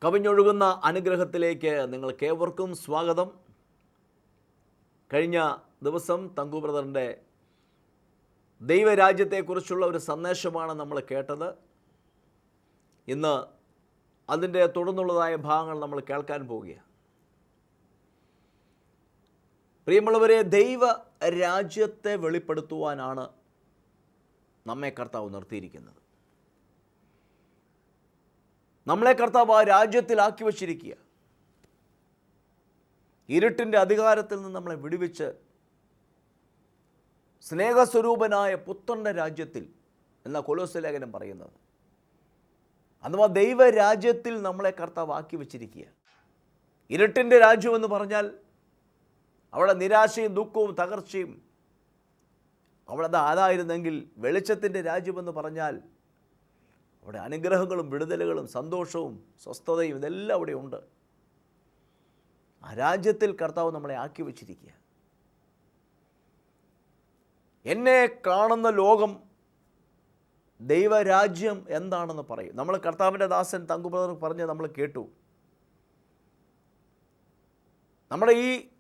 കവിഞ്ഞൊഴുകുന്ന അനുഗ്രഹത്തിലേക്ക് നിങ്ങൾക്കേവർക്കും സ്വാഗതം. കഴിഞ്ഞ ദിവസം തങ്കു ബ്രദറിൻ്റെ ദൈവരാജ്യത്തെക്കുറിച്ചുള്ള ഒരു സന്ദേശമാണ് നമ്മൾ കേട്ടത്. ഇന്ന് അതിൻ്റെ തുടർന്നുള്ളതായ ഭാഗങ്ങൾ നമ്മൾ കേൾക്കാൻ പോവുകയാണ്. പ്രിയമുള്ളവരെ, ദൈവരാജ്യത്തെ വെളിപ്പെടുത്തുവാനാണ് നമ്മെ കർത്താവ് നിർത്തിയിരിക്കുന്നത്. നമ്മളെ കർത്താവ് ആ രാജ്യത്തിലാക്കി വച്ചിരിക്കുക. ഇരുട്ടിൻ്റെ അധികാരത്തിൽ നിന്ന് നമ്മളെ വിടുവിച്ച് സ്നേഹസ്വരൂപനായ പുത്രൻ്റെ രാജ്യത്തിൽ എന്ന കൊലോസ്യ ലേഖനം പറയുന്നത്, അഥവാ ദൈവരാജ്യത്തിൽ നമ്മളെ കർത്താവ് ആക്കി വച്ചിരിക്കുക. ഇരുട്ടിൻ്റെ രാജ്യമെന്ന് പറഞ്ഞാൽ അവിടെ നിരാശയും ദുഃഖവും തകർച്ചയും, അവിടെ അതായിരുന്നെങ്കിൽ വെളിച്ചത്തിൻ്റെ രാജ്യമെന്ന് പറഞ്ഞാൽ അവിടെ അനുഗ്രഹങ്ങളും വിടുതലുകളും സന്തോഷവും സ്വസ്ഥതയും ഇതെല്ലാം അവിടെ ഉണ്ട്. ആ രാജ്യത്തിൽ കർത്താവ് നമ്മളെ ആക്കി വച്ചിരിക്കുക. എന്നെ കാണുന്ന ലോകം ദൈവരാജ്യം എന്താണെന്ന് പറയും. നമ്മൾ കർത്താവിൻ്റെ ദാസൻ തങ്കു ബ്രദർ പറഞ്ഞ് നമ്മൾ കേട്ടു. നമ്മുടെ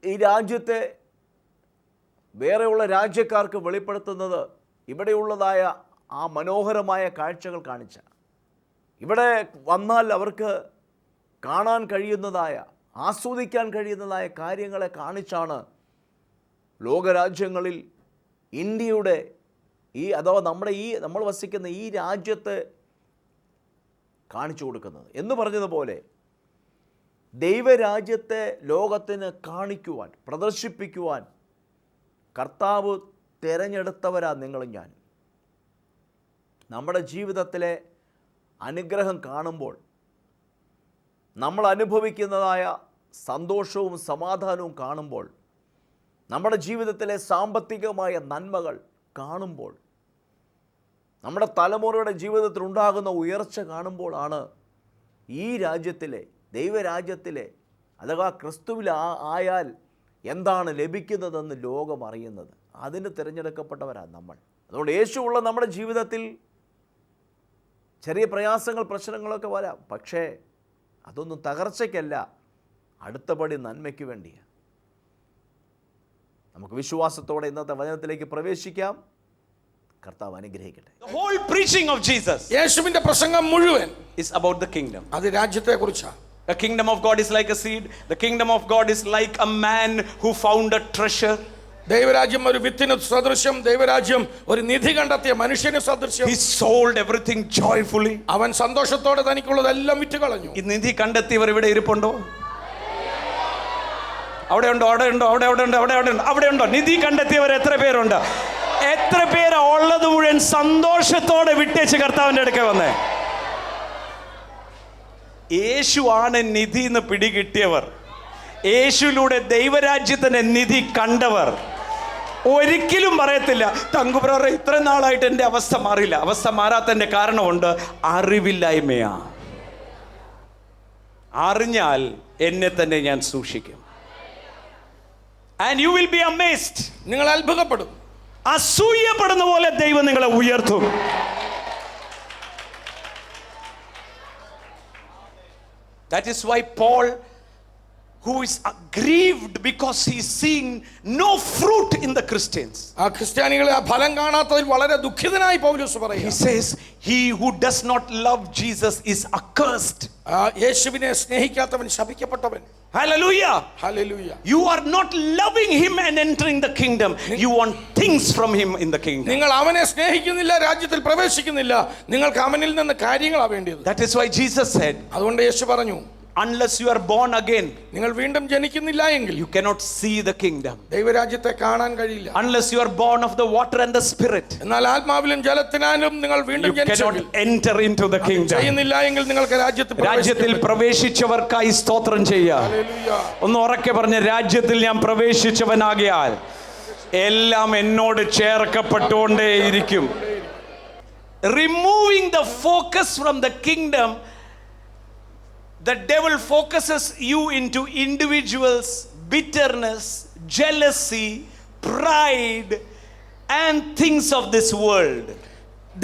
ഈ രാജ്യത്തെ വേറെയുള്ള രാജ്യക്കാർക്ക് വെളിപ്പെടുത്തുന്നത് ഇവിടെയുള്ളതായ ആ മനോഹരമായ കാഴ്ചകൾ കാണിച്ച, ഇവിടെ വന്നാൽ അവർക്ക് കാണാൻ കഴിയുന്നതായ, ആസ്വദിക്കാൻ കഴിയുന്നതായ കാര്യങ്ങളെ കാണിച്ചാണ് ലോകരാജ്യങ്ങളിൽ ഇന്ത്യയുടെ അഥവാ നമ്മൾ വസിക്കുന്ന ഈ രാജ്യത്തെ കാണിച്ചു കൊടുക്കുന്നത്. എന്ന് പറഞ്ഞതുപോലെ ദൈവരാജ്യത്തെ ലോകത്തിന് കാണിക്കുവാൻ, പ്രദർശിപ്പിക്കുവാൻ കർത്താവ് തിരഞ്ഞെടുത്തവരാ നിങ്ങളും ഞാൻ. നമ്മുടെ ജീവിതത്തിലെ അനുഗ്രഹം കാണുമ്പോൾ, നമ്മൾ അനുഭവിക്കുന്നതായ സന്തോഷവും സമാധാനവും കാണുമ്പോൾ, നമ്മുടെ ജീവിതത്തിലെ സാമ്പത്തികമായ നന്മകൾ കാണുമ്പോൾ, നമ്മുടെ തലമുറയുടെ ജീവിതത്തിൽ ഉണ്ടാകുന്ന ഉയർച്ച കാണുമ്പോഴാണ് ഈ രാജ്യത്തിലെ ദൈവരാജ്യത്തിലെ അഥവാ ക്രിസ്തുവിൽ ആയാൽ എന്താണ് ലഭിക്കുന്നതെന്ന് ലോകം അറിയുന്നത്. അതിന് തിരഞ്ഞെടുക്കപ്പെട്ടവരാണ് നമ്മൾ. അതുകൊണ്ട് യേശുവുള്ള നമ്മുടെ ജീവിതത്തിൽ ചെറിയ പ്രയാസങ്ങൾ, പ്രശ്നങ്ങളൊക്കെ വരാം. പക്ഷേ അതൊന്നും തകർച്ചയ്ക്കല്ല, അടുത്ത പടി നന്മയ്ക്ക് വേണ്ടിയാണ്. നമുക്ക് വിശ്വാസത്തോടെ ഇന്നത്തെ വചനത്തിലേക്ക് പ്രവേശിക്കാം. കർത്താവ് അനുഗ്രഹിക്കട്ടെ. The whole preaching of Jesus, യേശുവിന്റെ പ്രസംഗം മുഴുവൻ is about the kingdom. അത് രാജ്യത്തെക്കുറിച്ചാണ്. The kingdom of God is like a seed. The kingdom of God is like a man who found a treasure. ദൈവരാജ്യം ഒരു വിത്തിന് സദൃശ്യം. ദൈവരാജ്യം ഒരു നിധി കണ്ടെത്തിയ മനുഷ്യന് സദൃശ്യം. He sold everything joyfully. അവൻ സന്തോഷത്തോടെ തനിക്കുള്ളതെല്ലാം വിറ്റ് കളഞ്ഞു. ഈ നിധി കണ്ടെത്തിയവർ ഇവിടെ ഇരിപ്പുണ്ടോ? അവിടെ ഉണ്ടോ? നിധി കണ്ടെത്തിയവർ എത്ര പേരുണ്ട്? എത്ര പേര് ഉള്ളത് മുഴുവൻ സന്തോഷത്തോടെ വിട്ടേച്ച് കർത്താവിന്റെ അടുക്ക വന്നേ? യേശു ആണ് നിധി എന്ന് പിടികിട്ടിയവർ, യേശുവിലൂടെ ദൈവരാജ്യത്തിന്റെ നിധി കണ്ടവർ ഒരിക്കലും പറയത്തില്ല, തങ്കു ബ്രദറെ ഇത്ര നാളായിട്ട് എൻ്റെ അവസ്ഥ മാറിയില്ല. അവസ്ഥ മാറാത്തതിൻ്റെ കാരണമുണ്ട്, അറിവില്ലായ്മയാ. അറിഞ്ഞാൽ എന്നെ തന്നെ ഞാൻ സൂക്ഷിക്കും. And you will be amazed. നിങ്ങൾ അത്ഭുതപ്പെടും. അസൂയപ്പെടുന്ന പോലെ ദൈവം നിങ്ങളെ ഉയർത്തും. That is why Paul, who is grieved because he is seeing no fruit in the Christians, ആ ക്രിസ്ത്യാനികളെ ആ ഫലം കാണാത്തതിൽ വളരെ ദുഃഖിതനായി പൗലോസ് പറയുന്നു. he says, he who does not love Jesus is accursed. യേശുവിനെ സ്നേഹിക്കാത്തവൻ ശപിക്കപ്പെട്ടവൻ. Hallelujah. Hallelujah. You are not loving him and entering the kingdom. You want things from him in the kingdom. നിങ്ങൾ അവനെ സ്നേഹിക്കുന്നില്ല, രാജ്യത്തിൽ പ്രവേശിക്കുന്നില്ല. നിങ്ങൾക്ക് അവനിൽ നിന്ന് കാര്യങ്ങളാ വേണ്ടത്. That is why Jesus said, അതുകൊണ്ട് യേശു പറഞ്ഞു, unless you are born again, നിങ്ങൾ വീണ്ടും ജനിക്കുന്നില്ല എങ്കിൽ you cannot see the kingdom. ദൈവരാജ്യത്തെ കാണാൻ കഴിയില്ല. Unless you are born of the water and the spirit, എന്നാൽ ആത്മാവിലും ജലത്തിനാലും നിങ്ങൾ വീണ്ടും you cannot enter into the kingdom. ചെയ്യുന്നില്ല എങ്കിൽ നിങ്ങൾക്ക് രാജ്യത്തിൽ പ്രവേശിച്ചവർക്കായി സ്തോത്രം ചെയ്യാം. ഒന്ന് ഉറക്കെ പറഞ്ഞ, രാജ്യത്തിൽ ഞാൻ പ്രവേശിച്ചവനാകിയാൽ എല്ലാം എന്നോട് ചേർക്കപ്പെട്ടുകൊണ്ടേയിരിക്കും. Removing the focus from the kingdom, the devil focuses you into individuals, bitterness, jealousy, pride and things of this world.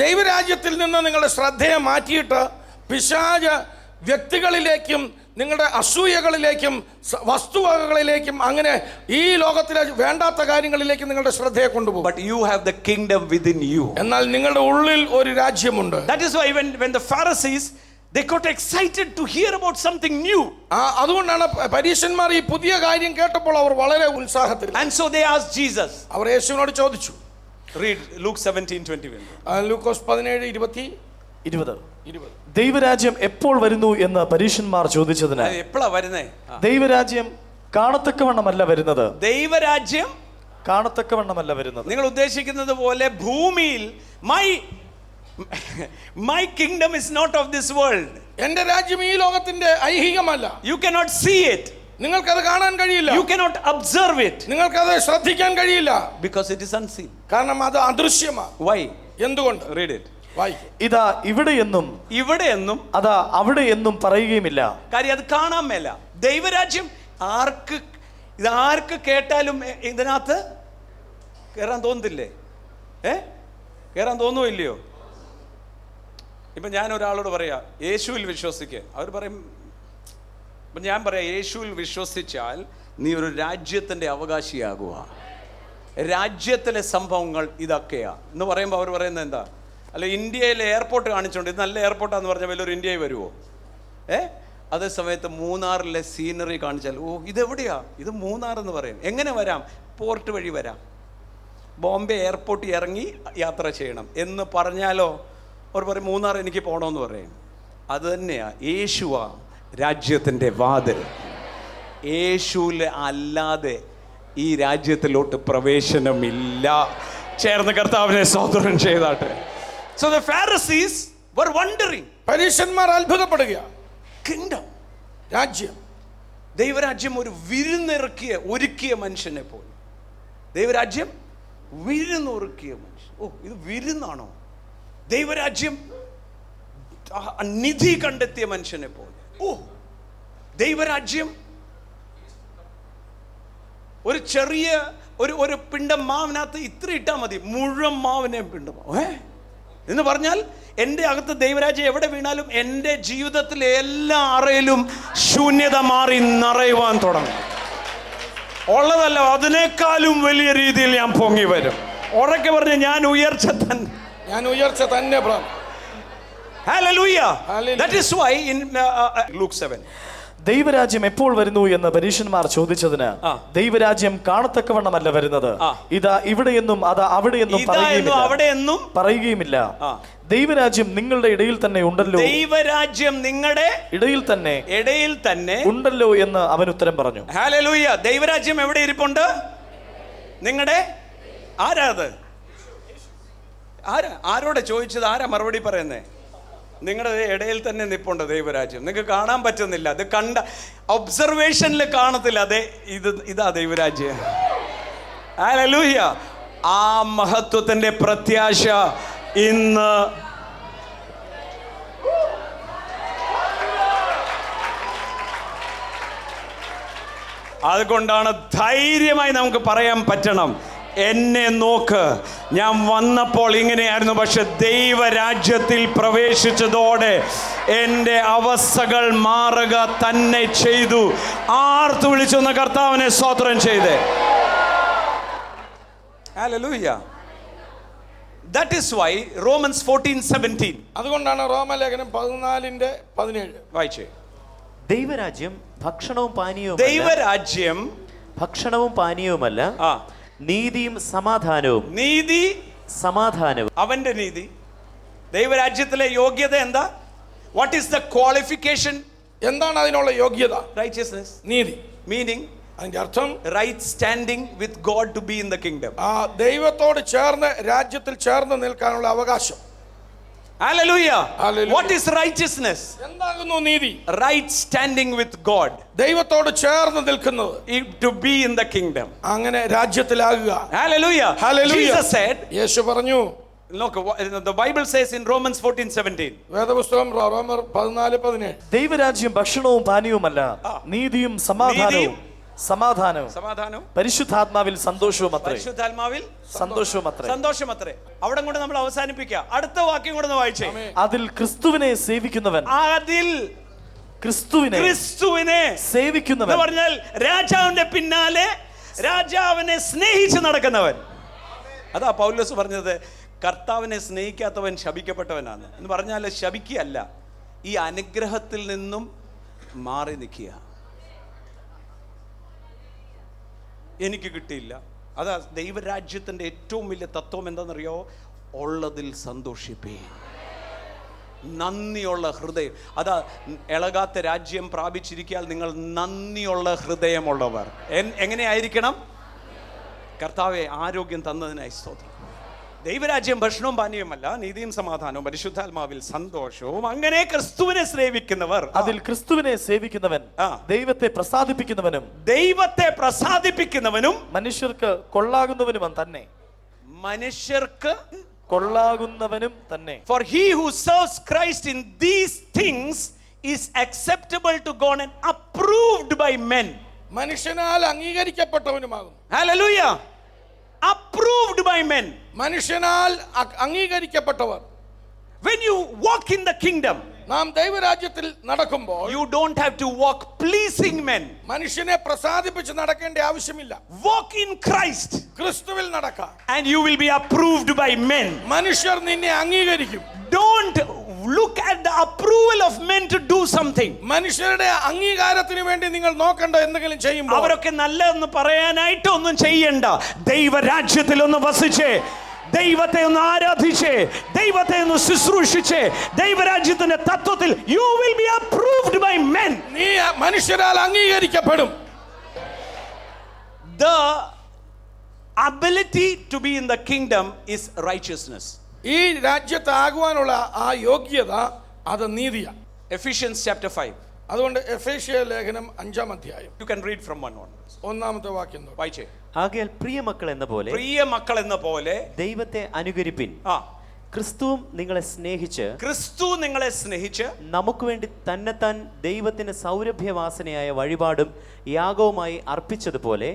ദൈവരാജ്യത്തിൽ നിന്ന് നിങ്ങളുടെ ശ്രദ്ധയെ മാറ്റിയിട്ട് പിശാച് വ്യക്തികളിലേക്കും നിങ്ങളുടെ അസൂയകളിലേക്കും വസ്തുവകകളിലേക്കും അങ്ങനെ ഈ ലോകത്തിലെ വേണ്ടാത്ത കാര്യങ്ങളിലേക്ക് നിങ്ങളുടെ ശ്രദ്ധയെ കൊണ്ടുപോകും. But you have the kingdom within you. എന്നാൽ നിങ്ങളുടെ ഉള്ളിൽ ഒരു രാജ്യമുണ്ട്. That is why when the Pharisees, they got excited to hear about something new. അതുകൊണ്ടാണ് പരീശന്മാർ ഈ പുതിയ കാര്യം കേട്ടപ്പോൾ അവർ വളരെ ഉത്സാഹത്തിൽ. And so they asked Jesus. അവർ യേശുവിനോട് ചോദിച്ചു. Read Luke 17:21. ലൂക്കോസ് 17:20. ദൈവരാജ്യം എപ്പോൾ വരുന്നു എന്ന് പരീശന്മാർ ചോദിച്ചതിന് എപ്പോഴാ വരുന്നേ? ദൈവരാജ്യം കാണത്തക്കവണ്ണമല്ല വരുന്നത്. ദൈവരാജ്യം കാണത്തക്കവണ്ണമല്ല വരുന്നത്. നിങ്ങൾ ഉദ്ദേശിക്കുന്നത് പോലെ ഭൂമിയിൽ my kingdom is not of this world. എന്റെ രാജ്യം ഈ ലോകത്തിന്റെ ഐഹികമല്ല. You cannot see it. നിങ്ങൾക്കത് കാണാൻ കഴിയില്ല. You cannot observe it. നിങ്ങൾക്കത് ശ്രദ്ധിക്കാൻ കഴിയില്ല. Because it is unseen. കാരണം അത് അദൃശ്യമാണ്. Why? എന്തുകൊണ്ട്? Read it. ഇതാ ഇവിടെയെന്നും അതാ അവിടെയെന്നും പറയുകയുമില്ല. കാര്യം അത് കാണാൻ മേല. ദൈവരാജ്യം ആർക്ക് കേട്ടാലും ഇതിനകത്ത് കയറാൻ തോന്നുന്നില്ലേ? കയറാൻ തോന്നുമില്ലയോ? ഇപ്പൊ ഞാൻ ഒരാളോട് പറയാ യേശുവിൽ വിശ്വസിക്കുക, അവർ പറയും. ഇപ്പൊ ഞാൻ പറയാം യേശുവിൽ വിശ്വസിച്ചാൽ നീ ഒരു രാജ്യത്തിന്റെ അവകാശിയാകുക. രാജ്യത്തിലെ സംഭവങ്ങൾ ഇതൊക്കെയാ എന്ന് പറയുമ്പോൾ അവർ പറയുന്നത് എന്താ? അല്ല, ഇന്ത്യയിലെ എയർപോർട്ട് കാണിച്ചോണ്ട് ഇത് നല്ല എയർപോർട്ടാന്ന് പറഞ്ഞാൽ വലിയൊരു ഇന്ത്യയിൽ വരുമോ? അതേ സമയത്ത് മൂന്നാറിലെ സീനറി കാണിച്ചാൽ ഓ ഇതെവിടെയാ, ഇത് മൂന്നാർ എന്ന് പറയും. എങ്ങനെ വരാം? പോർട്ട് വഴി വരാം. ബോംബെ എയർപോർട്ടിൽ ഇറങ്ങി യാത്ര ചെയ്യണം എന്ന് പറഞ്ഞാലോ അവർ പറയും മൂന്നാർ എനിക്ക് പോകണമെന്ന് പറയും. അത് തന്നെയാ യേശുവാ രാജ്യത്തിൻ്റെ വാതിൽ. യേശുവിൽ അല്ലാതെ ഈ രാജ്യത്തിലോട്ട് പ്രവേശനമില്ല. ചേർന്ന് കർത്താവിനെ സ്തോത്രം ചെയ്താട്ടെ. So the Pharisees were wondering. പരീശന്മാർ അത്ഭുതപ്പെടുകയാ. Kingdom, രാജ്യം, ദൈവരാജ്യം ഒരു ഒരുക്കിയ മനുഷ്യനെ പോലെ. ദൈവരാജ്യം വിരുന്നൊരുക്കിയ മനുഷ്യൻ. ഓ ഇത് വിരുന്നാണോ? ദൈവരാജ്യം നിധി കണ്ടെത്തിയ മനുഷ്യനെ പോലെ. ഓ ദൈവരാജ്യം ഒരു ചെറിയ ഒരു പിണ്ടം മാവിനകത്ത് ഇത്ര ഇട്ടാൽ മതി, മുഴുവൻ മാവിനെ പിണ്ടമാ എന്ന് പറഞ്ഞാൽ എൻ്റെ അകത്ത് ദൈവരാജ്യം എവിടെ വീണാലും എൻ്റെ ജീവിതത്തിലെ എല്ലാ അറയിലും ശൂന്യത മാറി നിറയുവാൻ തുടങ്ങും. ഉള്ളതല്ല, അതിനേക്കാളും വലിയ രീതിയിൽ ഞാൻ പൊങ്ങി വരും. ഉറക്കെ പറഞ്ഞ് ഞാൻ ഉയർച്ച തന്നെ. Hallelujah. That is why in Luke 7. ദൈവരാജ്യം എപ്പോൾ വരുന്നു എന്ന് പരീശന്മാർ ചോദിച്ചതിന് ദൈവരാജ്യം കാണത്തക്കവണ്ണമല്ല വരുന്നത്. ഇതാ ഇവിടെയെന്നും അതാ അവിടെയെന്നും പറയുകയുമില്ല. ദൈവരാജ്യം നിങ്ങളുടെ ഇടയിൽ തന്നെ ഉണ്ടല്ലോ. ദൈവരാജ്യം നിങ്ങളുടെ ഇടയിൽ തന്നെ ഉണ്ടല്ലോ എന്ന് അവൻ ഉത്തരം പറഞ്ഞു. ഹല്ലേലൂയ. ദൈവരാജ്യം എവിടെ ഇരിപ്പുണ്ട്? നിങ്ങളുടെ. ആരാത്? ആരോടെ ചോദിച്ചത്? ആരാ മറുപടി പറയുന്നേ? നിങ്ങളുടെ ഇടയിൽ തന്നെ നിപ്പുണ്ട് ദൈവരാജ്യം. നിങ്ങൾക്ക് കാണാൻ പറ്റുന്നില്ല, അത് കണ്ട ഒബ്സർവേഷനിൽ കാണത്തില്ല. അതെ ഇതാ ദൈവരാജ്യം. ഹല്ലേലൂയ. ആ മഹത്വത്തിന്റെ പ്രത്യാശ ഇന്ന് അതുകൊണ്ടാണ് ധൈര്യമായി നമുക്ക് പറയാൻ പറ്റണം, എന്നെ നോക്ക്, ഞാൻ വന്നപ്പോൾ ഇങ്ങനെയായിരുന്നു, പക്ഷെ ദൈവരാജ്യത്തിൽ പ്രവേശിച്ചതോടെ എൻ്റെ അവസ്ഥകൾ മാറുക തന്നെ ചെയ്തു. ആർത്തു വിളിച്ചൊന്ന് കർത്താവിനെ സ്തോത്രം ചെയ്തേ. Hallelujah. That is why Romans 14:17. അതുകൊണ്ടാണ് റോമലേഖനം 14:17 വായിച്ചേ. ദൈവരാജ്യം ഭക്ഷണവും പാനീയവും. ദൈവരാജ്യം ഭക്ഷണവും പാനീയവുമല്ല, നീതിയും സമാധാനവും. നീതി സമാധാനവും. അവന്റെ നീതി. ദൈവരാജ്യത്തിലെ യോഗ്യത എന്താ? What is the qualification? എന്താണ് അതിനുള്ള യോഗ്യത? റൈറ്റിയസ്നെസ്, നീതി. മീനിങ്, അതിന്റെ അർത്ഥം right standing with God to be in the kingdom. ദൈവത്തോട് ചേർന്ന് രാജ്യത്തിൽ ചേർന്ന് നിൽക്കാനുള്ള അവകാശം. Hallelujah. What is righteousness? എന്താകുന്നു നീതി? Right standing with God. ദൈവത്തോട് ചേർന്ന് നിൽക്കുന്നത്. To be in the kingdom. അങ്ങനെ രാജ്യത്തിലാകുക. Hallelujah. Jesus said. യേശു പറഞ്ഞു. Look, the Bible says in Romans 14:17. വേദപുസ്തകം റോമർ 14:17. ദൈവരാജ്യം ഭക്ഷണവും പാനീയവുമല്ല, നീതിയും സമാധാനവും. സമാധാനവും പരിശുദ്ധാത്മാവിൽ സന്തോഷവുമത്രേ. പരിശുദ്ധാത്മാവിൽ സന്തോഷമത്രേ. അവിടെ കൊണ്ട് നമ്മൾ അവസാനിപ്പിക്കുക. അടുത്ത വാക്യം കൂടെ ഒന്ന് വായിച്ചേ. അതിൽ ക്രിസ്തുവിനെ സേവിക്കുന്നവൻ. അതിൽ ക്രിസ്തുവിനെ സേവിക്കുന്നവൻ എന്ന് പറഞ്ഞാൽ രാജാവിന്റെ പിന്നാലെ രാജാവിനെ സ്നേഹിച്ച് നടക്കുന്നവൻ. അതാ പൗലോസ് പറഞ്ഞത്, കർത്താവിനെ സ്നേഹിക്കാത്തവൻ ശപിക്കപ്പെട്ടവനാണ് എന്ന് പറഞ്ഞാൽ ശപിക്കുകയല്ല, ഈ അനുഗ്രഹത്തിൽ നിന്നും മാറി നിൽക്കുക. എനിക്ക് കിട്ടിയില്ല. അതാ ദൈവരാജ്യത്തിൻ്റെ ഏറ്റവും വലിയ തത്വം എന്താണെന്നറിയോ? ഉള്ളതിൽ സന്തോഷിപ്പേ, നന്ദിയുള്ള ഹൃദയം. അതാ ഇളകാത്ത രാജ്യം പ്രാപിച്ചിരിക്കാൻ നിങ്ങൾ നന്ദിയുള്ള ഹൃദയമുള്ളവർ. എങ്ങനെയായിരിക്കണം? കർത്താവെ, ആരോഗ്യം തന്നതിനായി സ്തോത്രം. ദൈവരാജ്യം ഭക്ഷണവും പാനീയവുമല്ല, നീതിയും സമാധാനവും പരിശുദ്ധാത്മാവിൽ സന്തോഷവും. അങ്ങനെ ക്രിസ്തുവിനെ സേവിക്കുന്നവർ, അതിൽ ക്രിസ്തുവിനെ സേവിക്കുന്നവൻ ദൈവത്തെ പ്രസാദിപ്പിക്കുന്നവനും മനുഷ്യർക്ക് കൊള്ളാകുന്നവനും തന്നെ. മനുഷ്യർക്ക് കൊള്ളാകുന്നവനും തന്നെ. For he who serves Christ in these things is acceptable to God and approved by men. മനുഷ്യനാൽ അംഗീകരിക്കപ്പെട്ടവനുമാകും. Hallelujah. Approved by men. മനുഷ്യനാൽ അംഗീകരിക്കപ്പെട്ടവർ. When you walk in the kingdom, നാം ദൈവരാജ്യത്തിൽ നടക്കുമ്പോൾ you don't have to walk pleasing men. മനുഷ്യനെ പ്രസാദിപ്പിച്ച് നടക്കേണ്ട ആവശ്യമില്ല. Walk in Christ. ക്രിസ്തുവിൽ നടക്കാം. And you will be approved by men. മനുഷ്യർ നിന്നെ അംഗീകരിക്കും. Don't look at the approval of men to do something. മനുഷ്യരുടെ അംഗീകാരത്തിന് വേണ്ടി നിങ്ങൾ നോക്കണ്ട എന്തെങ്കിലും ചെയ്യുമ്പോൾ. അവരൊക്കെ നല്ലതെന്ന് പറയാനായിട്ട് ഒന്നും ചെയ്യണ്ട. ദൈവരാജ്യത്തിൽ ഒന്ന് വസിച്ചേ, ദൈവത്തെ ഒന്ന് ആരാധിച്ചേ, ദൈവത്തെ ഒന്ന് ശുശ്രൂഷിച്ചേ, ദൈവരാജ്യത്തിന്റെ തത്വത്തിൽ you will be approved by men. നീ മനുഷ്യരാൽ അംഗീകരിക്കപ്പെടും. The ability to be in the kingdom is righteousness. ഈ രാജ്യത്താകുവാനുള്ള ആ യോഗ്യത അത് നീതിയാണ്. Ephesians chapter 5. അതുകൊണ്ട് എഫേസ്യ ലേഖനം 5-ാം അധ്യായം. You can read from 1 onwards. 1-ാമത്തെ വാക്യം വായിച്ചേ. ആകയാൽ പ്രിയമക്കൾ എന്ന പോലെ ദൈവത്തെ അനുകരിപ്പിൻ. ക്രിസ്തു നിങ്ങളെ സ്നേഹിച്ച് നമുക്ക് വേണ്ടി തന്നെത്താൻ ദൈവത്തിന് സൗരഭ്യവാസനയായ വഴിപാടും യാഗവുമായി അർപ്പിച്ചതുപോലെ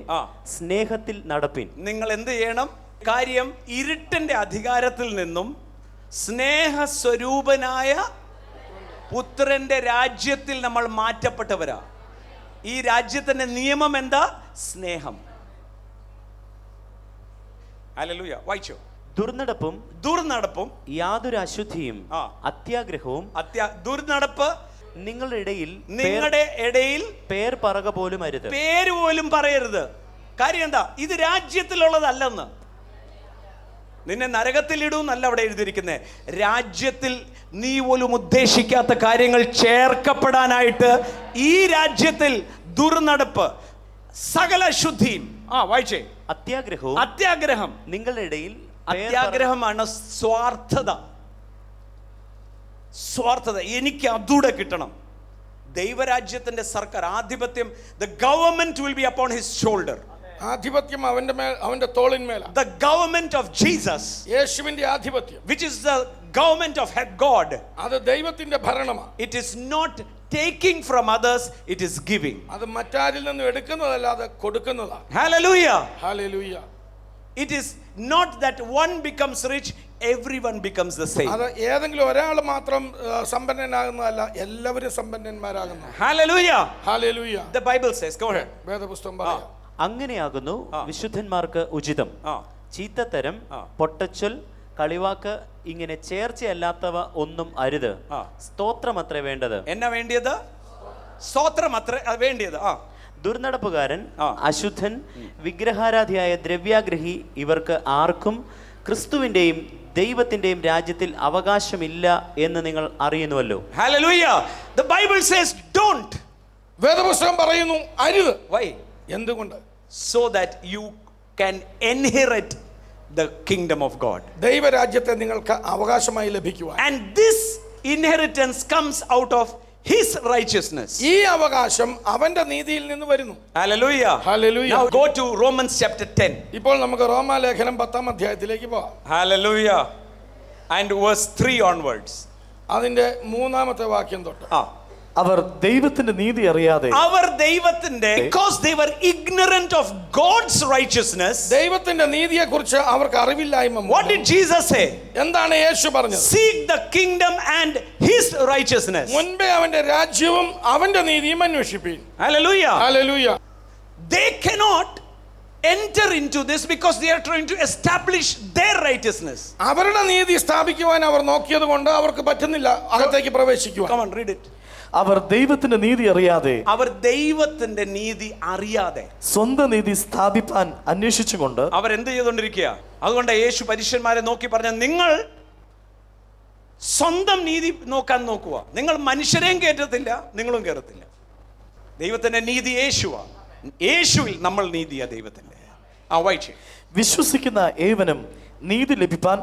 സ്നേഹത്തിൽ നടപ്പിൻ. നിങ്ങൾ എന്ത് ചെയ്യണം? കാര്യം, ഇരുട്ടിന്റെ അധികാരത്തിൽ നിന്നും സ്നേഹസ്വരൂപനായ പുത്രന്റെ രാജ്യത്തിൽ നമ്മൾ മാറ്റപ്പെട്ടവരാ. ഈ രാജ്യത്തിന്റെ നിയമം എന്താ? സ്നേഹം. ഹല്ലേലൂയ. വായിച്ചോ. ദുർനടപ്പും യാതൊരു അശുദ്ധിയും അത്യാഗ്രഹവും. ദുർനടപ്പ് നിങ്ങളുടെ ഇടയിൽ പേർ പറക പോലും അരുത്. പേര് പോലും പറയരുത്. കാര്യം എന്താ? ഇത് രാജ്യത്തിലുള്ളതല്ലെന്ന്. നിന്നെ നരകത്തിലിടൂന്നല്ല അവിടെ എഴുതിയിരിക്കുന്നത്. രാജ്യത്തിൽ നീ പോലും ഉദ്ദേശിക്കാത്ത കാര്യങ്ങൾ ചേർക്കപ്പെടാനായിട്ട് ഈ രാജ്യത്തിൽ ദുർനടപ്പ്, സകല ശുദ്ധിയും. വായിച്ചേ. അത്യാഗ്രഹം നിങ്ങളുടെ ഇടയിൽ. അത്യാഗ്രഹമാണ് സ്വാർത്ഥത. എനിക്ക് അതൂടെ കിട്ടണം. ദൈവരാജ്യത്തിന്റെ സർക്കാർ, ആധിപത്യം, the government will be upon his shoulder. ആധിപത്യം അവന്റെ തോളിന്മേലാണ്. The government of Jesus, യേശുവിന്റെ ആധിപത്യം, which is the government of God, അത് ദൈവത്തിന്റെ ഭരണമാണ്. it is not taking from others, it is giving. അത് മറ്റാരിൽ നിന്നും എടുക്കുന്നതല്ല, അത് കൊടുക്കുന്നതാണ്. Hallelujah. Hallelujah. It is not that one becomes rich, everyone becomes the same. അത് ഏതെങ്കിലും ഒരാൾ മാത്രം സമ്പന്നനാകുന്നതല്ല, എല്ലാവരും സമ്പന്നന്മാരാകുന്നു. Hallelujah. Hallelujah. The Bible says, go ahead. വേദപുസ്തകം പറയാം, അങ്ങനെയാകുന്നു വിശുദ്ധന്മാർക്ക് ഉചിതം. ചീത്തത്തരം, പൊട്ടച്ചൊൽ, കളിവാക്ക്, ഇങ്ങനെ ചേർച്ചയല്ലാത്തവ ഒന്നും അരുത്. സ്തോത്രമത്രേ വേണ്ടത്. എന്നാ വേണ്ടിയത്? സ്തോത്രമത്രേ വേണ്ടിയത്. ദുർനടപ്പുകാരൻ, അശുദ്ധൻ, വിഗ്രഹാരാധിയായ ദ്രവ്യാഗ്രഹി, ഇവർക്ക് ആർക്കും ക്രിസ്തുവിന്റെയും ദൈവത്തിന്റെയും രാജ്യത്തിൽ അവകാശമില്ല എന്ന് നിങ്ങൾ അറിയുന്നുവല്ലോ. Hallelujah. The Bible says don't. വേദപുസ്തകം പറയുന്നു അരുത്. Why? എന്തുകൊണ്ട്? So that you can inherit the kingdom of God. ദൈവരാജ്യത്തെ നിങ്ങൾക്ക് അവകാശമായി ലഭിക്കുവാൻ. And this inheritance comes out of his righteousness. ഈ അവകാശം അവന്റെ നീതിയിൽ നിന്ന് വരുന്നു. Hallelujah. Hallelujah. Now go to Romans chapter 10. ഇപ്പോൾ നമുക്ക് റോമാലേഖനം 10-ാം അധ്യായത്തിലേക്ക് പോകാം. Hallelujah. And verse 3 onwards. അതിന്റെ 3-ാമത്തെ വാക്യം തൊട്ട്. അവർ ദൈവത്തിന്റെ നീതി അറിയാതെ അവർ ദൈവത്തിന്റെ because they were ignorant of God's righteousness. ദൈവത്തിന്റെ നീതിയെ കുറിച്ച് അവർക്ക് അറിവില്ലായ്മ. What did Jesus say? എന്താണ് യേശു പറഞ്ഞത്? Seek the kingdom and his righteousness. മുൻപേ അവന്റെ രാജ്യവും അവന്റെ നീതിയും അന്വേഷിപ്പീൻ. Hallelujah. Hallelujah. They cannot enter into this because they are trying to establish their righteousness. അവരുടെ നീതി സ്ഥാപിക്കുവാൻ അവർ നോക്കിയത് കൊണ്ട് അവർക്ക് പറ്റുന്നില്ല അകത്തേക്ക് പ്രവേശിക്കുവാൻ. Come on, read it. അവർ ദൈവത്തിന്റെ നീതി അറിയാതെ അവർ ദൈവത്തിന്റെ നീതി അറിയാതെ സ്വന്തം നീതി സ്ഥാപിപ്പാൻ അന്വേഷിച്ചുകൊണ്ട് അവരെന്ത് ചെയ്തുകൊണ്ടിരിക്കുക? അതുകൊണ്ട് യേശു പരീശന്മാരെ നോക്കി പറഞ്ഞ, നിങ്ങൾ സ്വന്തം നീതി നോക്കാൻ നോക്കുക. നിങ്ങൾ മനുഷ്യരെയും കയറ്റത്തില്ല, നിങ്ങളും കയറത്തില്ല. ദൈവത്തിന്റെ നീതി യേശുവാ. യേശുവിൽ നമ്മൾ നീതിയാ ദൈവത്തിന്റെ. വായിച്ചേ. വിശ്വസിക്കുന്ന ഏവനും നീതി ലഭിപ്പാൻ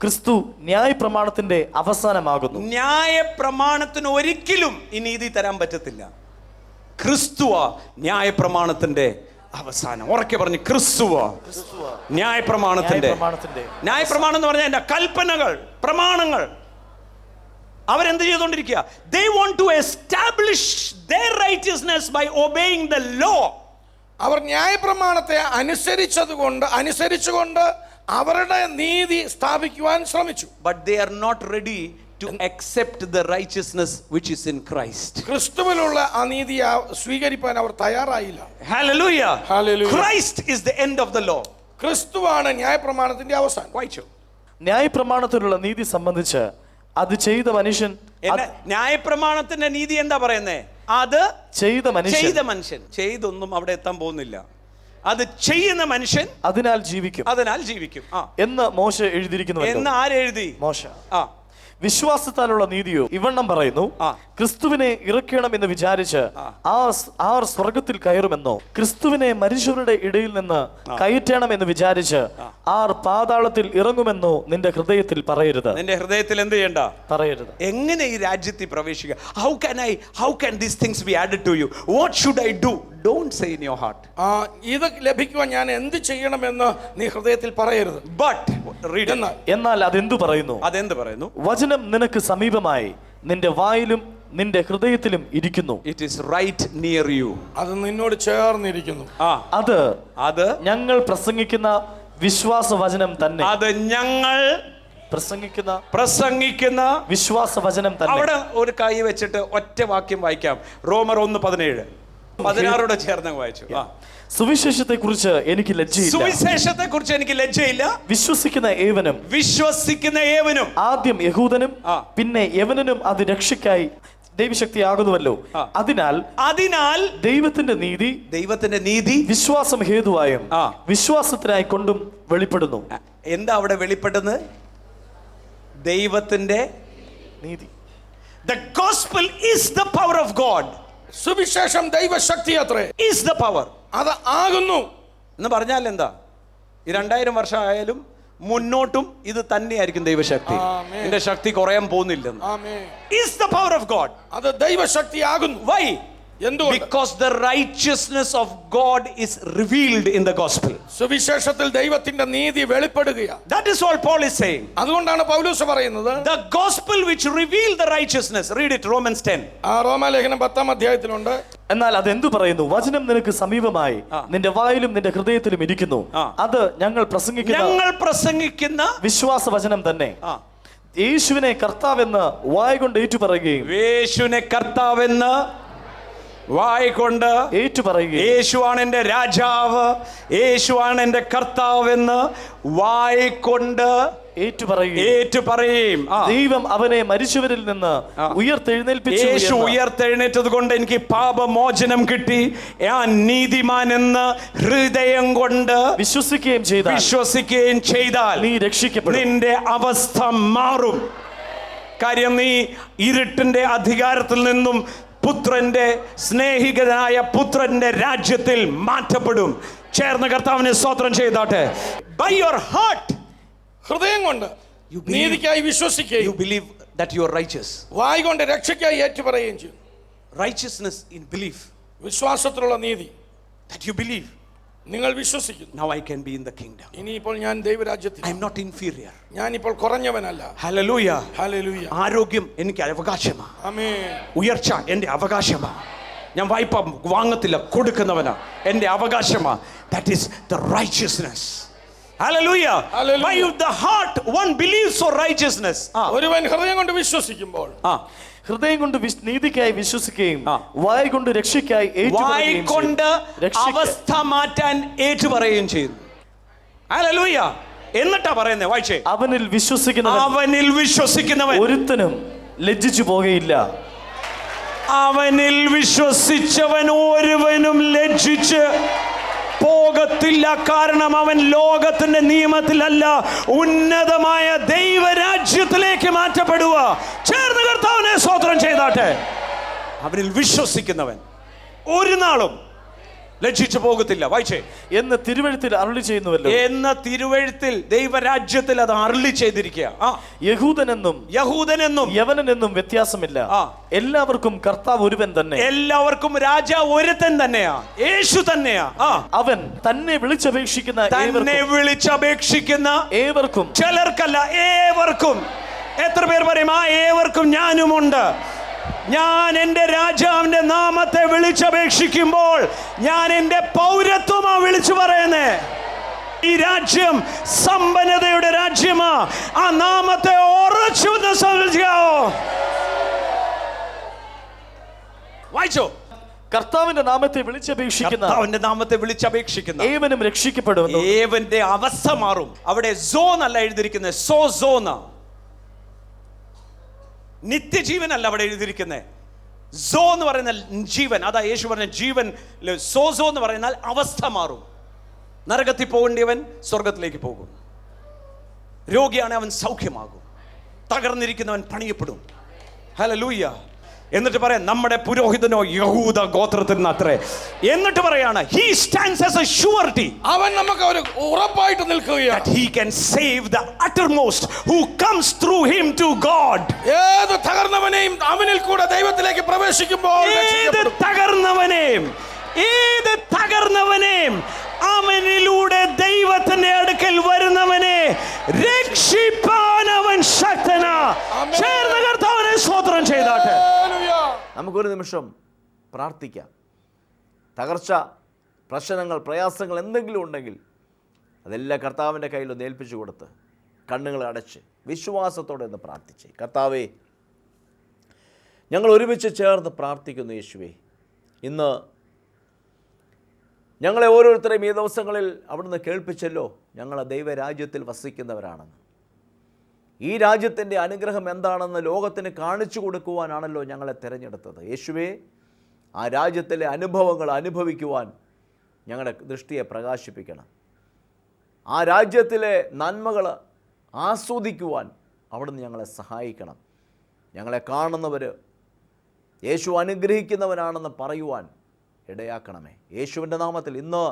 ക്രിസ്തു ന്യായപ്രമാണത്തിന്റെ അവസാനമാകുന്നു. ന്യായപ്രമാണത്തിന് ഒരിക്കലും ഈ നീതി തരാൻ പറ്റത്തില്ല. ക്രിസ്തുവാ ന്യായപ്രമാണത്തിന്റെ അവസാനം. ഉറക്കെ പറഞ്ഞു, ക്രിസ്തുവാ ന്യായപ്രമാണത്തിന്റെ. ന്യായപ്രമാണം എന്ന് പറഞ്ഞാൽ എന്റെ കൽപ്പനകൾ, പ്രമാണങ്ങൾ. അവരെന്ത് ചെയ്തുകൊണ്ടിരിക്കുക? They want to establish their righteousness by obeying the law. അവർ ന്യായപ്രമാണത്തെ അനുസരിച്ചുകൊണ്ട് അവരുടെ നീതി സ്ഥാപിക്കുവാൻ ശ്രമിച്ചു. But they are not ready to accept the righteousness which is in Christ. ക്രിസ്തുവിലുള്ള ആ നീതി സ്വീകരിക്കാൻ അവർ തയ്യാറായില്ല. Hallelujah. Hallelujah. Christ is the end of the law. ക്രിസ്തുവാണ് ന്യായപ്രമാണത്തിന്റെ അവസാനം. വായിച്ചോ. ന്യായപ്രമാണത്തിലുള്ള നീതി സംബന്ധിച്ച് അത് ചെയ്ത മനുഷ്യൻ, ന്യായപ്രമാണത്തിന്റെ നീതി എന്താ പറയുന്നേ? അത് ചെയ്ത മനുഷ്യൻ ചെയ്തൊന്നും അവിടെ എത്താൻ പോകുന്നില്ല. അത് ചെയ്യുന്ന മനുഷ്യൻ അതിനാൽ ജീവിക്കും എന്ന് മോശ എഴുതിയിരിക്കുന്നു. എന്ന് ആരെഴുതി? മോശ. വിശ്വാസത്താലുള്ള നീതിയോ ഇവണ്ണം പറയുന്നു, ക്രിസ്തുവിനെ ഇറക്കണം എന്ന് വിചാരിച്ച് ആർ സ്വർഗത്തിൽ കയറുമെന്നോ, ക്രിസ്തുവിനെ മനുഷ്യരുടെ ഇടയിൽ നിന്ന് കയറ്റണം എന്ന് വിചാരിച്ച് ആർ പാതാളത്തിൽ ഇറങ്ങുമെന്നോ നിന്റെ ഹൃദയത്തിൽ പറയരുത്. നിന്റെ ഹൃദയത്തിൽ എന്ത് ചെയ്യണ്ട? പറയരുത്. എങ്ങനെ ഈ രാജ്യത്തിൽ പ്രവേശിക്കുക? How can these things be added to you? What should I do? Don't say in your heart. ഇത് ലഭിക്കുവാൻ ഞാൻ എന്ത് ചെയ്യണമെന്ന് നീ ഹൃദയത്തിൽ പറയരുത്. But read. എന്നാൽ അതെന്തു പറയുന്നു? വചനം നിനക്ക് സമീപമായി നിന്റെ വായിലും നിന്റെ ഹൃദയത്തിലും ഇരിക്കുന്നു. It is right near you. അത് നിന്നോട് ചേർന്നിരിക്കുന്നു. അത് ഞങ്ങൾ പ്രസംഗിക്കുന്ന വിശ്വാസ വചനം തന്നെ. അത് ഞങ്ങൾ പ്രസംഗിക്കുന്ന വിശ്വാസ വചനം തന്നെ. അവിടെ ഒരു കൈ വെച്ചിട്ട് ഒറ്റ വാക്യം വായിക്കാം. റോമർ 1:17 16 ചേർന്ന് വായിച്ചു. സുവിശേഷത്തെ കുറിച്ച് എനിക്ക് ലജ്ജയില്ല. വിശ്വസിക്കുന്ന ഏവനും ആദ്യം യഹൂദനും പിന്നെ യവനനും അത് രക്ഷയ്ക്കായി ദൈവശക്തിയാകുന്നുവല്ലോ. അതിനാൽ ദൈവത്തിന്റെ നീതി വിശ്വാസം ഹേതുവായും വിശ്വാസത്തിനായി കൊണ്ടും വെളിപ്പെടുന്നു. എന്താ അവിടെ വെളിപ്പെടുന്നത്? ദൈവത്തിന്റെ നീതി. The gospel is the power of God. സുവിശേഷം ദൈവശക്തി അത്രേ. Is the power. അത് ആകുന്നു എന്ന് പറഞ്ഞാൽ എന്താ? ഈ 2000 വർഷം ആയാലും മുന്നോട്ടും ഇത് തന്നെയായിരിക്കും ദൈവശക്തി. ഇതിന്റെ ശക്തി കുറയാൻ പോകുന്നില്ലെന്ന്. Is the power of God. അത് ദൈവശക്തി ആകുന്നു. Why? Because the righteousness of God is revealed in the gospel. സുവിശേഷത്തിൽ ദൈവത്തിന്റെ നീതി വെളിപ്പെടുകയാണ്. That is all Paul is saying. അതുകൊണ്ടാണ് പൗലോസ് പറയുന്നത്, the gospel which revealed the righteousness. Read it, Romans 10. റോമാലേഖനം 10-ാം അധ്യായത്തിലുണ്ട്. എന്നാൽ അതെന്തു പറയുന്നു? വചനം നിനക്ക് സമീപമായി നിന്റെ വായിലും നിന്റെ ഹൃദയത്തിലും ഇരിക്കുന്നു. അത് ഞങ്ങൾ പ്രസംഗിക്കുന്ന വിശ്വാസ വചനം തന്നെ. യേശുവിനെ കർത്താവെന്ന് വായ്കൊണ്ട് ഏറ്റുപറയുകയും വായിക്കൊണ്ട് ഏറ്റുപറയുകയും യേശുവാണ് എന്റെ രാജാവ്, യേശുവാണ് എന്റെ കർത്താവെന്ന് വായിക്കൊണ്ട് ഏറ്റുപറയുകയും ദൈവം അവനെ മരിച്ചവരിൽ നിന്ന് ഉയർത്തെഴുന്നേൽപ്പിച്ചു. യേശു ഉയർത്തെഴുന്നേറ്റത് കൊണ്ട് എനിക്ക് പാപമോചനം കിട്ടി, ഞാൻ നീതിമാൻ എന്ന് ഹൃദയം കൊണ്ട് വിശ്വസിക്കുകയും ചെയ്താൽ നീ രക്ഷിക്കപ്പെടും. നിന്റെ അവസ്ഥ മാറും. കാര്യം നീ ഇരുട്ടിന്റെ അധികാരത്തിൽ നിന്നും പുത്രന്റെ സ്നേഹിതനായ പുത്രന്റെ രാജ്യത്തിൽ മാറ്റപ്പെടും. ചേർന്ന് കർത്താവിനെ സ്തോത്രം ചെയ്താട്ടെ. ബൈ യുവർ ഹാർട്ട്, ഹൃദയം കൊണ്ട് നീതിക്കായി വിശ്വസിക്കുകയും, you believe that you are righteous. വായ് കൊണ്ട് രക്ഷയ്ക്കായി ഏറ്റുപറയുകയും ചെയ്യും. Righteousness in belief, വിശ്വാസത്തിലുള്ള നീതി. that you believe. നിങ്ങൾ വിശ്വസിക്കുന്നു. Now I can be in the kingdom. ഇനിയിപ്പോൾ ഞാൻ ദൈവരാജ്യത്തിൽ, I am not inferior. ഞാനിപ്പോൾ കുറഞ്ഞവനല്ല. Hallelujah. ഹല്ലേലൂയ. ആരോഗ്യം എനിക്ക് അവകാശമാണ്. ആമേൻ. ഉയർച്ച എൻ്റെ അവകാശമാണ്. ഞാൻ വായ്പ വാങ്ങത്തില്ല, കൊടുക്കുന്നവനാ, എൻ്റെ അവകാശമാണ്. That is the righteousness. Hallelujah. Hallelujah. By the heart one believes for righteousness. ഒരുവൻ ഹൃദയം കൊണ്ട് വിശ്വസിക്കുമ്പോൾ, ഹൃദയം കൊണ്ട് നീതിക്കായി വിശ്വസിക്കുകയും വായ് കൊണ്ട് രക്ഷയ്ക്കായി വായ് കൊണ്ട് അവസ്ഥ മാറ്റാൻ ഏറ്റുപറയുകയും ചെയ്യുന്നു. Hallelujah. എന്നിട്ടാ പറയുന്നേ, വായിച്ചേ. അവനിൽ വിശ്വസിക്കുന്നവൻ ഒരുത്തനും ലജ്ജിച്ചു പോകയില്ല. അവനിൽ വിശ്വസിച്ചവൻ ഒരുവനും ലജ്ജിച്ച് പോകത്തില്ല. കാരണം അവൻ ലോകത്തിന്റെ നിയമത്തിലല്ല, ഉന്നതമായ ദൈവരാജ്യത്തിലേക്ക് മാറ്റപ്പെടുക. ചേർന്ന് കർത്താവിനെ സ്തോത്രം ചെയ്താട്ടെ. അവനിൽ വിശ്വസിക്കുന്നവൻ ഒരു നാളും ലജ്ജിച്ചു പോകത്തില്ല. വായിച്ചേ. എന്ന് തിരുവെഴുത്തിൽ അരുളി ചെയ്യുന്നുവല്ലോ. എന്ന തിരുവെഴുത്തിൽ ദൈവരാജ്യത്തിൽ അത് അരുളി ചെയ്തിരിക്കുക. യഹൂദനെന്നും യവനനെന്നും വ്യത്യാസമില്ല. എല്ലാവർക്കും കർത്താവ് ഒരുവൻ തന്നെ. എല്ലാവർക്കും രാജാവ് ഒരുത്തൻ തന്നെയാ, യേശു തന്നെയാ. അവൻ തന്നെ വിളിച്ചപേക്ഷിക്കുന്ന ഏവർക്കും, ചിലർക്കല്ല ഏവർക്കും. എത്ര പേർ പറയും ആ ഏവർക്കും ഞാനുമുണ്ട്? ഞാൻ എൻ്റെ രാജാവിന്റെ നാമത്തെ വിളിച്ചപേക്ഷിക്കുമ്പോൾ ഞാൻ എൻ്റെ പൗരത്വമാ വിളിച്ചു പറയുന്നേ. ഈ രാജ്യം സമ്പന്നതയുടെ രാജ്യമാ. ആ നാമത്തെ ഉറച്ചു വായിച്ചോ. കർത്താവിന്റെ നാമത്തെ വിളിച്ചപേക്ഷിക്കുന്ന ഏവനും രക്ഷിക്കപ്പെടുന്നു. ഏവന്റെ അവസ്ഥ മാറും. അവിടെ സോൺ അല്ല എഴുതിയിരിക്കുന്നത്, സോസോന. നിത്യജീവനല്ല അവിടെ എഴുതിയിരിക്കുന്നത്. സോ എന്ന് പറയുന്ന ജീവൻ, അതാ യേശു പറഞ്ഞ ജീവൻ. സോസോ എന്ന് പറയുന്നാൽ അവസ്ഥ മാറും. നരകത്തിൽ പോകേണ്ടിയവൻ സ്വർഗത്തിലേക്ക് പോകും. രോഗിയാണ് അവൻ സൗഖ്യമാകും. തകർന്നിരിക്കുന്നവൻ പണിയപ്പെടും. ഹല്ലേലൂയ. എന്നിട്ട് പറയാം, നമ്മുടെ പുരോഹിതനോ യഹൂദ ഗോത്രത്തിൽ നിന്ന് അത്രേ. എന്നിട്ട് പറയാണ്, he stands as a surety. അവൻ നമുക്ക് ഒരു ഉറപ്പായിട്ട് നിൽക്കുകയാണ്. That he can save the uttermost who comes through him to God. ഏത് തകർന്നവനെയും അവനിൽ കൂടെ ദൈവത്തിലേക്ക് പ്രവേശിക്കുമ്പോൾ, ഏത് തകർന്നവനെയും അവനിലൂടെ ദൈവത്തിന്റെ അടുക്കൽ വരുന്നവനെ രക്ഷിപ്പാൻ അവൻ ശക്തനാ. ചേർന്ന് കർത്താവിനെ സ്തോത്രം ചെയ്താട്ടെ. നമുക്കൊരു നിമിഷം പ്രാർത്ഥിക്കാം. തകർച്ച, പ്രശ്നങ്ങൾ, പ്രയാസങ്ങൾ എന്തെങ്കിലും ഉണ്ടെങ്കിൽ അതെല്ലാം കർത്താവിൻ്റെ കയ്യിലൊന്ന് ഏൽപ്പിച്ചു കൊടുത്ത് കണ്ണുകൾ അടച്ച് വിശ്വാസത്തോടെ ഒന്ന് പ്രാർത്ഥിച്ച്, കർത്താവേ, ഞങ്ങൾ ഒരുമിച്ച് ചേർന്ന് പ്രാർത്ഥിക്കുന്നു. യേശുവേ, ഇന്ന് ഞങ്ങളെ ഓരോരുത്തരെയും ഈ ദിവസങ്ങളിൽ അവിടുന്ന് കേൾപ്പിച്ചല്ലോ, ഞങ്ങൾ ദൈവരാജ്യത്തിൽ വസിക്കുന്നവരാണെന്ന്. ഈ രാജ്യത്തിൻ്റെ അനുഗ്രഹം എന്താണെന്ന് ലോകത്തിന് കാണിച്ചു കൊടുക്കുവാനാണല്ലോ ഞങ്ങളെ തിരഞ്ഞെടുത്തത്. യേശുവേ, ആ രാജ്യത്തിലെ അനുഭവങ്ങൾ അനുഭവിക്കുവാൻ ഞങ്ങളുടെ ദൃഷ്ടിയെ പ്രകാശിപ്പിക്കണം. ആ രാജ്യത്തിലെ നന്മകൾ ആസ്വദിക്കുവാൻ അവിടുന്ന് ഞങ്ങളെ സഹായിക്കണം. ഞങ്ങളെ കാണുന്നവർ യേശു അനുഗ്രഹിക്കുന്നവനാണെന്ന് പറയുവാൻ ഇടയാക്കണമേ. യേശുവിൻ്റെ നാമത്തിൽ ഇന്ന്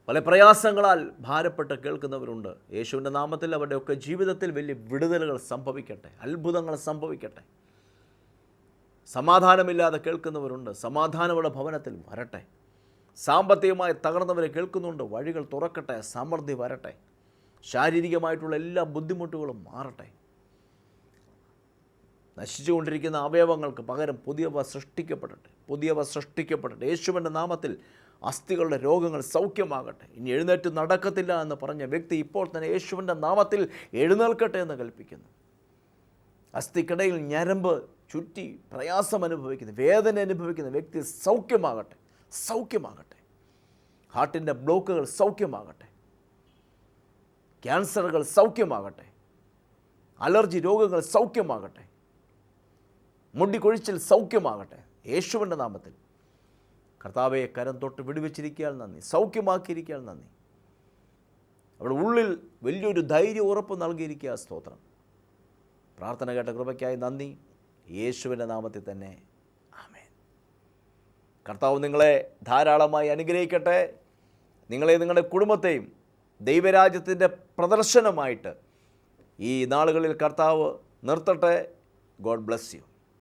പല പ്രയാസങ്ങളാൽ ഭാരപ്പെട്ട് കേൾക്കുന്നവരുണ്ട്. യേശുവിൻ്റെ നാമത്തിൽ അവരുടെയൊക്കെ ജീവിതത്തിൽ വലിയ വിടുതലുകൾ സംഭവിക്കട്ടെ, അത്ഭുതങ്ങൾ സംഭവിക്കട്ടെ. സമാധാനമില്ലാതെ കേൾക്കുന്നവരുണ്ട്, സമാധാനമുള്ള ഭവനത്തിൽ വരട്ടെ. സാമ്പത്തികമായി തകർന്നവരെ കേൾക്കുന്നുണ്ട്, വഴികൾ തുറക്കട്ടെ, സമൃദ്ധി വരട്ടെ. ശാരീരികമായിട്ടുള്ള എല്ലാ ബുദ്ധിമുട്ടുകളും മാറട്ടെ. നശിച്ചുകൊണ്ടിരിക്കുന്ന അവയവങ്ങൾക്ക് പകരം പുതിയവ സൃഷ്ടിക്കപ്പെടട്ടെ. യേശുവിൻ്റെ നാമത്തിൽ അസ്ഥികളുടെ രോഗങ്ങൾ സൗഖ്യമാകട്ടെ. ഇനി എഴുന്നേറ്റ് നടക്കത്തില്ല എന്ന് പറഞ്ഞ വ്യക്തി ഇപ്പോൾ തന്നെ യേശുവിൻ്റെ നാമത്തിൽ എഴുന്നേൽക്കട്ടെ എന്ന് കൽപ്പിക്കുന്നു. അസ്ഥിക്കിടയിൽ ഞരമ്പ് ചുറ്റി പ്രയാസം അനുഭവിക്കുന്ന, വേദന അനുഭവിക്കുന്ന വ്യക്തി സൗഖ്യമാകട്ടെ. ഹാർട്ടിൻ്റെ ബ്ലോക്കുകൾ സൗഖ്യമാകട്ടെ. ക്യാൻസറുകൾ സൗഖ്യമാകട്ടെ. അലർജി രോഗങ്ങൾ സൗഖ്യമാകട്ടെ. മുടികൊഴിച്ചിൽ സൗഖ്യമാകട്ടെ. യേശുവിൻ്റെ നാമത്തിൽ കർത്താവെ, കരം തൊട്ട് വിടുവിച്ചിരിക്കാൻ നന്ദി, സൗഖ്യമാക്കിയിരിക്കാൻ നന്ദി. അവിടെ ഉള്ളിൽ വലിയൊരു ധൈര്യ ഉറപ്പ് നൽകിയിരിക്കുക. സ്തോത്രം. പ്രാർത്ഥന കേട്ട കൃപയ്ക്കായി നന്ദി. യേശുവിൻ്റെ നാമത്തിൽ തന്നെ ആമേൻ. കർത്താവ് നിങ്ങളെ ധാരാളമായി അനുഗ്രഹിക്കട്ടെ. നിങ്ങളെ, നിങ്ങളുടെ കുടുംബത്തെയും ദൈവരാജ്യത്തിൻ്റെ പ്രദർശനമായിട്ട് ഈ നാളുകളിൽ കർത്താവ് നിർത്തട്ടെ. God bless you.